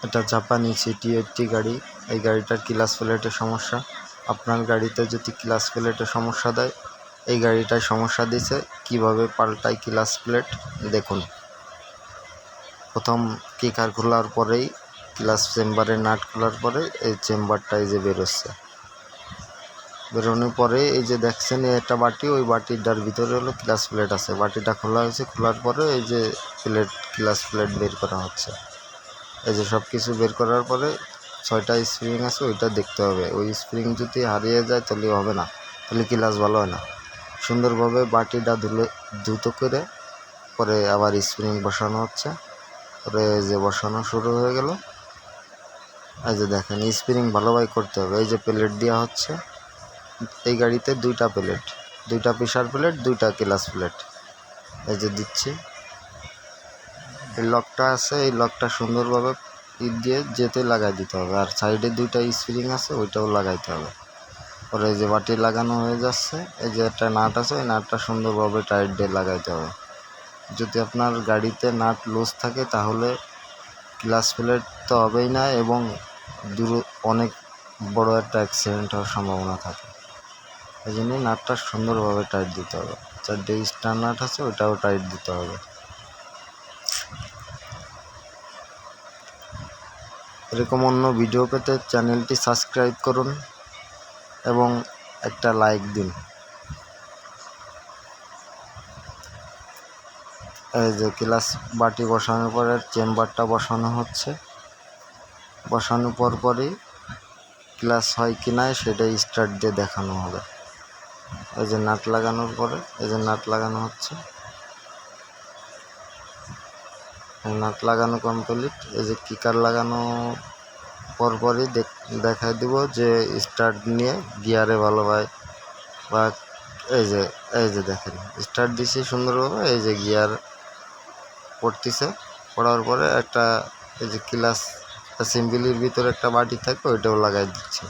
এটা জাপানি CT80 গাড়ি। এই গাড়িটার ক্লাচ প্লেটের সমস্যা। আপনার গাড়িতে যদি ক্লাচ প্লেটের সমস্যা দেয়, এই গাড়িটায় সমস্যা দিছে। কিভাবে পাল্টাই ক্লাচ প্লেট দেখুন। প্রথম কিকার খোলার পরেই ক্লাচ চেম্বারের নাট খোলার পরে এই চেম্বারটা এই যে বেরোচ্ছে। বেরোনোর পরে এই যে দেখছেন একটা বাটি, ওই বাটিটার ভিতরে হলো ক্লাচ প্লেট আছে। বাটিটা খোলা হয়েছে, খোলার পরে এই যে ক্লাচ প্লেট বের করা হচ্ছে। এই যে সব কিছু বের করার পরে 6টা স্প্রিং আছে, ওইটা দেখতে হবে। ওই স্প্রিং যদি হারিয়ে যায় তাহলে হবে না, তাহলে ক্লাচ ভালো হয় না। সুন্দরভাবে বাটিটা দ্রুত করে পরে আবার স্প্রিং বসানো হচ্ছে। পরে এই যে বসানো শুরু হয়ে গেল। এই যে দেখেন স্প্রিং ভালোভাবে করতে হবে। এই যে প্লেট দেওয়া হচ্ছে। এই গাড়িতে 2টা প্লেট, 2টা প্রেসার প্লেট, 2টা ক্লাচ প্লেট। এই যে দিচ্ছি। এই লকটা আছে, এই লকটা সুন্দরভাবে দিয়ে যেতে লাগাই দিতে হবে। আর সাইডে 2টা স্প্রিং আছে, ওইটাও লাগাইতে হবে। পরে এই যে বাটি লাগানো হয়ে যাচ্ছে। এই যে একটা নাট আছে, ওই নাটটা সুন্দরভাবে টাইট দিয়ে লাগাইতে হবে। যদি আপনার গাড়িতে নাট লুজ থাকে তাহলে ক্লাচ প্লেট তো হবেই না, এবং অনেক বড় একটা অ্যাক্সিডেন্ট হওয়ার সম্ভাবনা থাকে। এই জন্যই নাটটা সুন্দরভাবে টাইট দিতে হবে। 4টে স্টার নাট আছে, ওইটাও টাইট দিতে হবে। এরকম অন্য ভিডিও পেতে চ্যানেলটি সাবস্ক্রাইব করুন এবং একটা লাইক দিন। এই যে ক্লাচ বাটি বসানোর পরে চেম্বারটা বসানো হচ্ছে। বসানোর পরই ক্লাচ হয় কি না সেটা স্টার্ট দিয়ে দেখানো হবে। এই যে নাট লাগানোর পরে এই যে নাট লাগানো হচ্ছে। নাট লাগানো কমপ্লিট। এই যে কিকার লাগানো পরই দেখাই দিব যে স্টার্ট নিয়ে গিয়ারে ভালোভাবে বা এই যে দেখেন স্টার্ট দিছি সুন্দরভাবে। এই যে গিয়ার পড়তেছে, পড়ার পরে একটা এই যে ক্লাচ অ্যাসেম্বলির ভিতরে একটা বাটি থাকে, ওইটাও লাগাই দিচ্ছে।